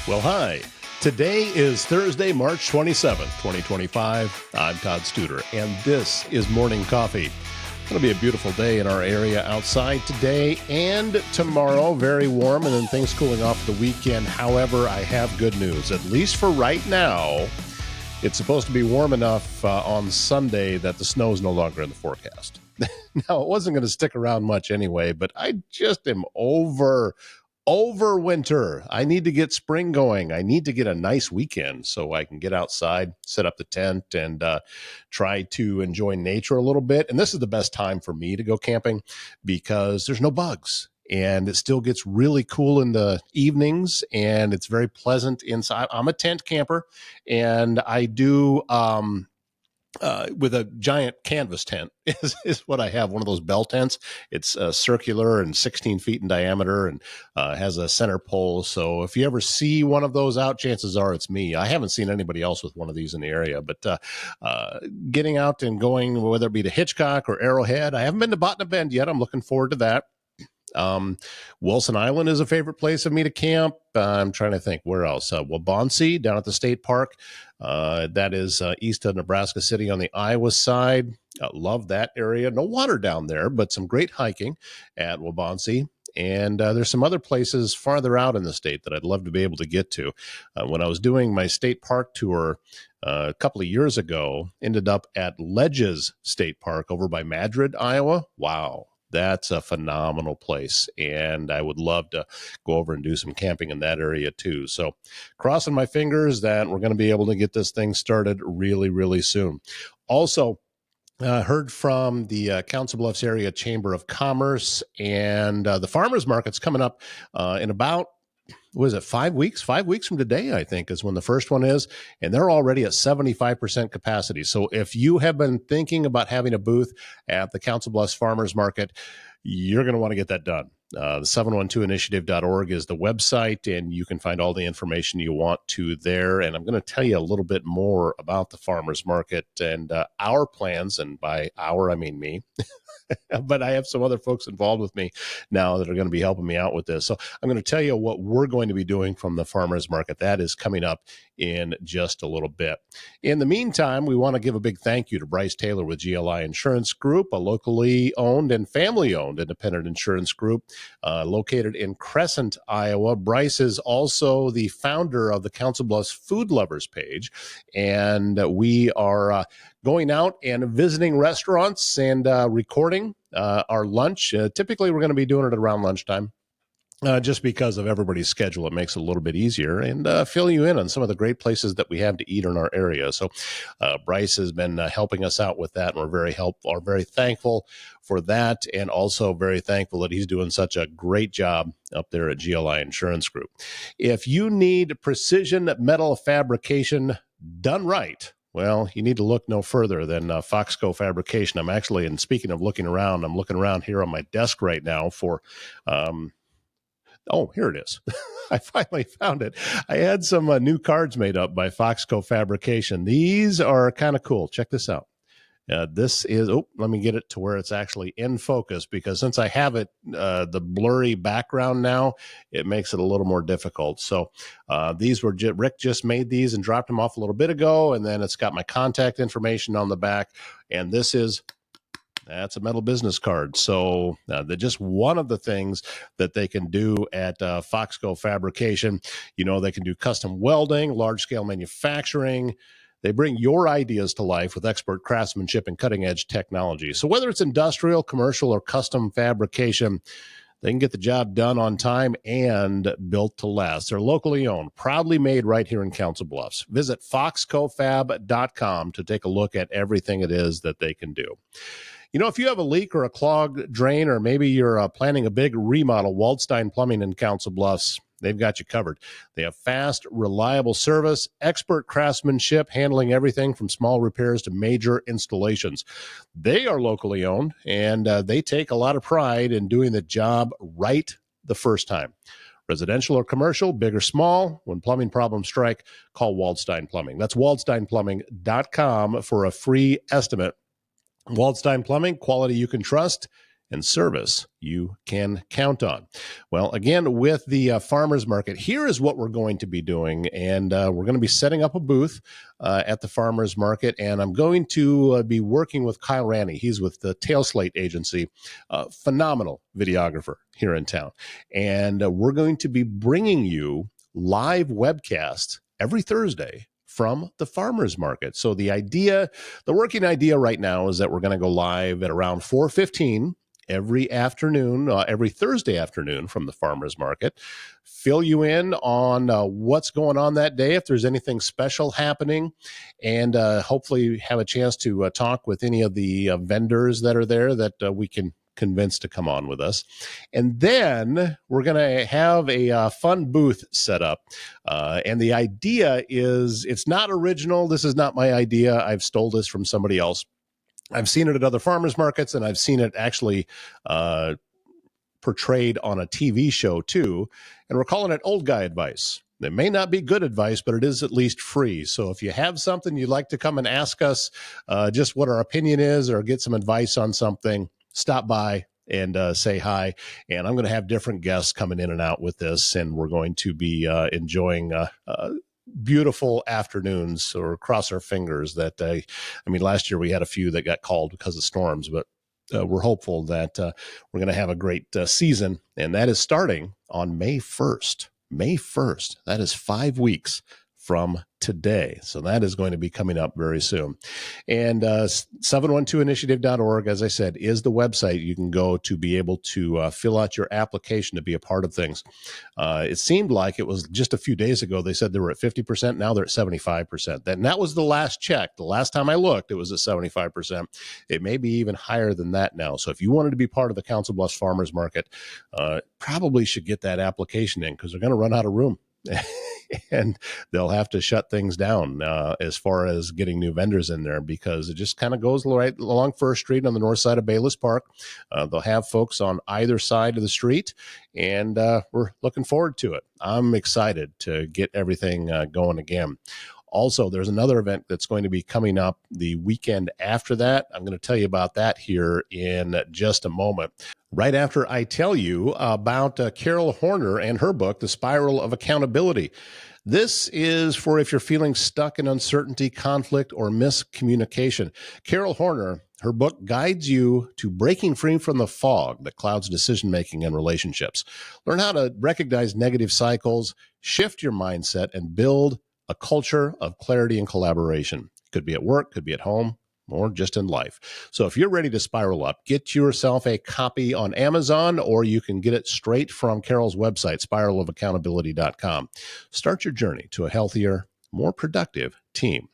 Well, hi. Today is Thursday, March 27th, 2025. I'm Todd Studer, and this is Morning Coffee. It's going to be a beautiful day in our area outside today and tomorrow. Very warm, and then things cooling off the weekend. However, I have good news. At least for right now, it's supposed to be warm enough on Sunday that the snow is no longer in the forecast. Now, it wasn't going to stick around much anyway, but I just am over winter. I need to get spring going. I need to get a nice weekend so I can get outside, set up the tent, and try to enjoy nature a little bit. And this is the best time for me to go camping because there's no bugs. And it still gets really cool in the evenings, and it's very pleasant inside. I'm a tent camper, and I do with a giant canvas tent is what I have, one of those bell tents. It's circular and 16 feet in diameter and has a center pole. So if you ever see one of those out, chances are it's me. I haven't seen anybody else with one of these in the area, but getting out and going, whether it be to Hitchcock or Arrowhead, I haven't been to Botany Bend yet. I'm looking forward to that. Wilson Island is a favorite place of me to camp. I'm trying to think where else. Waubonsee down at the state park. That is east of Nebraska City on the Iowa side. Love that area. No water down there, but some great hiking at Waubonsee. And there's some other places farther out in the state that I'd love to be able to get to. When I was doing my state park tour a couple of years ago, ended up at Ledges State Park over by Madrid, Iowa. Wow. That's a phenomenal place, and I would love to go over and do some camping in that area too. So crossing my fingers that we're going to be able to get this thing started really, really soon. Also, heard from the Council Bluffs Area Chamber of Commerce, and the farmers market's coming up in about, what is it, 5 weeks? 5 weeks from today, I think, is when the first one is. And they're already at 75% capacity. So if you have been thinking about having a booth at the Council Bluffs Farmers Market, you're going to want to get that done. The 712initiative.org is the website, and you can find all the information you want to there. And I'm going to tell you a little bit more about the farmers market and our plans. And by our, I mean me. But I have some other folks involved with me now that are going to be helping me out with this. So I'm going to tell you what we're going to be doing from the farmers market. That is coming up in just a little bit. In the meantime, we want to give a big thank you to Bryce Taylor with GLI Insurance Group, a locally owned and family-owned independent insurance group located in Crescent, Iowa. Bryce is also the founder of the Council Bluffs Food Lovers page, and we are going out and visiting restaurants and recording our lunch. Typically, we're going to be doing it around lunchtime. Just because of everybody's schedule, it makes it a little bit easier and fill you in on some of the great places that we have to eat in our area. So Bryce has been helping us out with that, and we're very thankful for that, and also very thankful that he's doing such a great job up there at GLI Insurance Group. If you need precision metal fabrication done right, well, you need to look no further than Foxco Fabrication. I'm actually, and speaking of looking around, I'm looking around here on my desk right now for oh, here it is. I finally found it. I had some new cards made up by Foxco Fabrication. These are kind of cool. Check this out. This is, let me get it to where it's actually in focus, because since I have it, the blurry background now, it makes it a little more difficult. So these were, Rick just made these and dropped them off a little bit ago, and then it's got my contact information on the back, and that's a metal business card. So they're just one of the things that they can do at Foxco Fabrication. You know, they can do custom welding, large-scale manufacturing. They bring your ideas to life with expert craftsmanship and cutting-edge technology. So whether it's industrial, commercial, or custom fabrication, they can get the job done on time and built to last. They're locally owned, proudly made right here in Council Bluffs. Visit foxcofab.com to take a look at everything it is that they can do. You know, if you have a leak or a clogged drain, or maybe you're planning a big remodel, Waldstein Plumbing in Council Bluffs, they've got you covered. They have fast, reliable service, expert craftsmanship, handling everything from small repairs to major installations. They are locally owned, and they take a lot of pride in doing the job right the first time. Residential or commercial, big or small, when plumbing problems strike, call Waldstein Plumbing. That's waldsteinplumbing.com for a free estimate. Waldstein Plumbing, quality you can trust. and service you can count on. Well, again, with the farmers market, here is what we're going to be doing. And we're going to be setting up a booth at the farmers market. And I'm going to be working with Kyle Ranney. He's with the Tailslate Agency, phenomenal videographer here in town. And we're going to be bringing you live webcasts every Thursday from the farmers market. So the working idea right now is that we're going to go live at around 4:15 every afternoon, every Thursday afternoon from the farmers market, fill you in on what's going on that day, if there's anything special happening, and hopefully have a chance to talk with any of the vendors that are there that we can convince to come on with us. And then we're going to have a fun booth set up. And the idea is, it's not original. This is not my idea. I've stole this from somebody else. I've seen it at other farmers markets, and I've seen it actually portrayed on a TV show too. And we're calling it Old Guy Advice. It may not be good advice, but it is at least free. So if you have something you'd like to come and ask us just what our opinion is, or get some advice on something, stop by and say hi. And I'm going to have different guests coming in and out with this, and we're going to be enjoying beautiful afternoons, or cross our fingers that last year we had a few that got called because of storms, but we're hopeful that we're going to have a great season, and that is starting on May 1st. May 1st. That is 5 weeks from today. So that is going to be coming up very soon. And 712initiative.org, as I said, is the website you can go to be able to fill out your application to be a part of things. It seemed like it was just a few days ago they said they were at 50%. Now they're at 75%. And that was the last check. The last time I looked, it was at 75%. It may be even higher than that now. So if you wanted to be part of the Council Bluffs Farmers Market, probably should get that application in, because they're going to run out of room. And they'll have to shut things down as far as getting new vendors in there, because it just kind of goes right along First Street on the north side of Bayless Park. They'll have folks on either side of the street, and we're looking forward to it. I'm excited to get everything going again. Also, there's another event that's going to be coming up the weekend after that. I'm going to tell you about that here in just a moment, right after I tell you about Carol Horner and her book, The Spiral of Accountability. This is for if you're feeling stuck in uncertainty, conflict, or miscommunication. Carol Horner, her book guides you to breaking free from the fog that clouds decision-making and relationships. Learn how to recognize negative cycles, shift your mindset, and build a culture of clarity and collaboration. Could be at work, could be at home, or just in life. So if you're ready to spiral up, get yourself a copy on Amazon, or you can get it straight from Carol's website, spiralofaccountability.com. Start your journey to a healthier, more productive team.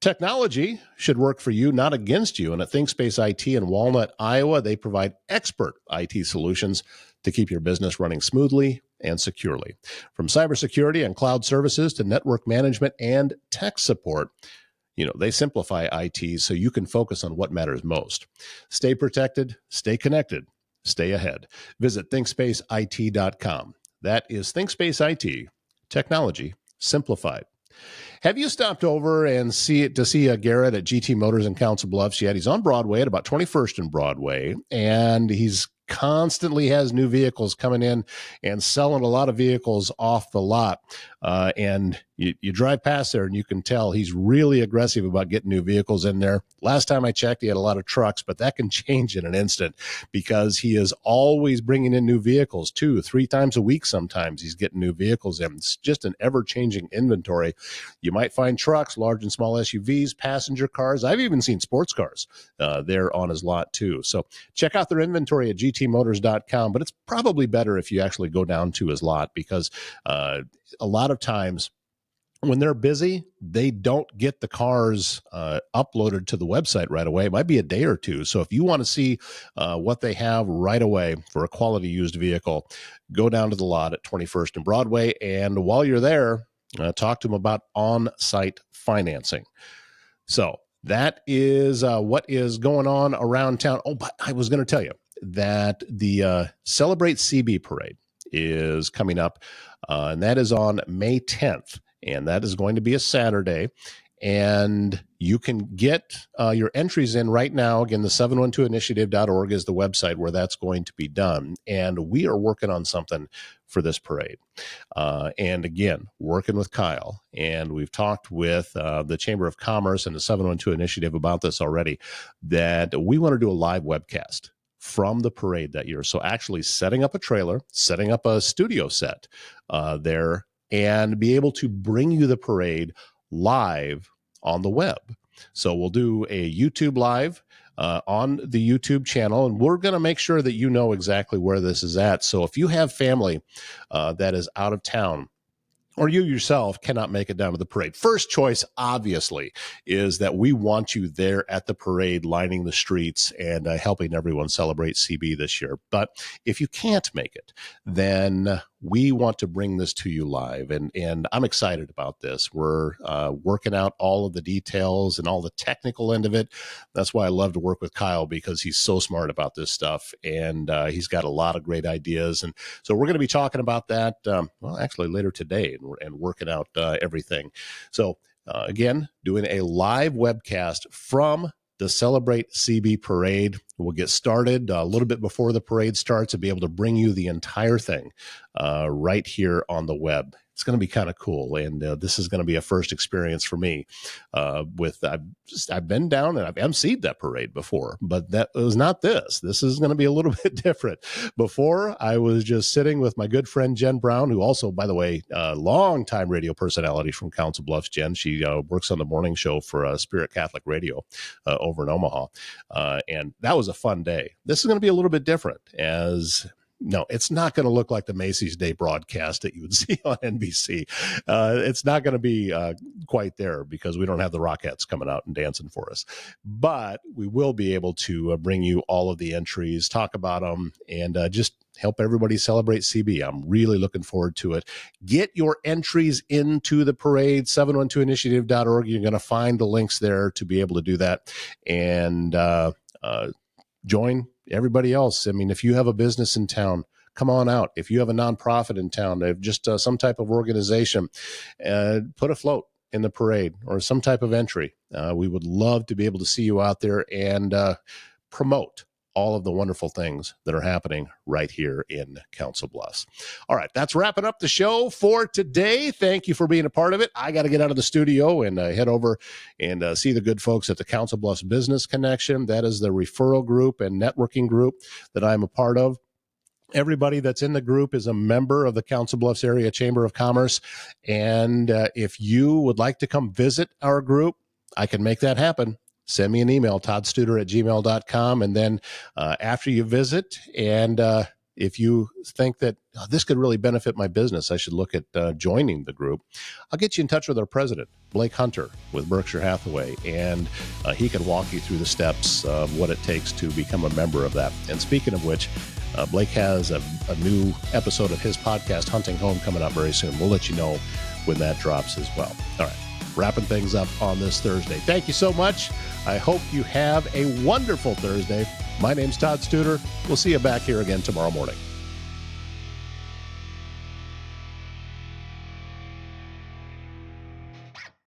Technology should work for you, not against you. And at ThinkSpace IT in Walnut, Iowa, they provide expert IT solutions to keep your business running smoothly and securely. From cybersecurity and cloud services to network management and tech support, they simplify IT so you can focus on what matters most. Stay protected, stay connected, stay ahead. Visit ThinkSpaceIT.com. That is ThinkSpace IT, technology simplified. Have you stopped over and see Garrett at GT Motors in Council Bluffs yet? He's on Broadway at about 21st and Broadway, and he's constantly has new vehicles coming in and selling a lot of vehicles off the lot. And you drive past there and you can tell he's really aggressive about getting new vehicles in there. Last time I checked, he had a lot of trucks, but that can change in an instant, because he is always bringing in new vehicles 2-3 times a week. Sometimes he's getting new vehicles in. It's just an ever-changing inventory. You might find trucks, large and small SUVs, passenger cars. I've even seen sports cars there on his lot too. So check out their inventory at gtmotors.com, but it's probably better if you actually go down to his lot, because a lot of times when they're busy, they don't get the cars uploaded to the website right away. It might be a day or two. So if you want to see what they have right away for a quality used vehicle, go down to the lot at 21st and Broadway. And while you're there, talk to them about on-site financing. So that is what is going on around town. Oh, but I was going to tell you that the Celebrate CB Parade is coming up, and that is on May 10th. And that is going to be a Saturday. and you can get your entries in right now. Again, the 712initiative.org is the website where that's going to be done. And we are working on something for this parade. And again, working with Kyle. And we've talked with the Chamber of Commerce and the 712 Initiative about this already, that we want to do a live webcast from the parade that year. So actually setting up a trailer, setting up a studio set there, and be able to bring you the parade live on the web. So we'll do a YouTube live on the YouTube channel, and we're going to make sure that you know exactly where this is at. So if you have family that is out of town, or you yourself cannot make it down to the parade, first choice, obviously, is that we want you there at the parade, lining the streets and helping everyone celebrate CB this year. But if you can't make it, then we want to bring this to you live. And I'm excited about this. We're working out all of the details and all the technical end of it. That's why I love to work with Kyle, because he's so smart about this stuff. And he's got a lot of great ideas. And so we're going to be talking about that, actually later today, and working out everything. So again, doing a live webcast from the Celebrate CB Parade. We'll get started a little bit before the parade starts and be able to bring you the entire thing right here on the web. It's going to be kind of cool, and this is going to be a first experience for me. I've been down and I've emceed that parade before, but that was not this. This is going to be a little bit different. Before, I was just sitting with my good friend Jen Brown, who also, by the way, longtime radio personality from Council Bluffs. Jen, she works on the morning show for Spirit Catholic Radio over in Omaha, and that was a fun day. This is going to be a little bit different, as no, it's not going to look like the Macy's Day broadcast that you would see on NBC. It's not going to be quite there, because we don't have the Rockettes coming out and dancing for us. But we will be able to bring you all of the entries, talk about them, and just help everybody celebrate CB. I'm really looking forward to it. Get your entries into the parade, 712initiative.org. You're going to find the links there to be able to do that. And join everybody else. I mean, if you have a business in town, come on out. If you have a nonprofit in town, they have just some type of organization, put a float in the parade or some type of entry. We would love to be able to see you out there and promote all of the wonderful things that are happening right here in Council Bluffs. All right, that's wrapping up the show for today. Thank you for being a part of it. I got to get out of the studio and head over and see the good folks at the Council Bluffs Business Connection. That is the referral group and networking group that I'm a part of. Everybody that's in the group is a member of the Council Bluffs Area Chamber of Commerce. And if you would like to come visit our group, I can make that happen. Send me an email, toddstuder@gmail.com. And then after you visit, and if you think that this could really benefit my business, I should look at joining the group, I'll get you in touch with our president, Blake Hunter with Berkshire Hathaway, and he can walk you through the steps of what it takes to become a member of that. And speaking of which, Blake has a new episode of his podcast, Hunting Home, coming up very soon. We'll let you know when that drops as well. All right. Wrapping things up on this Thursday. Thank you so much. I hope you have a wonderful Thursday. My name's Todd Studer. We'll see you back here again tomorrow morning.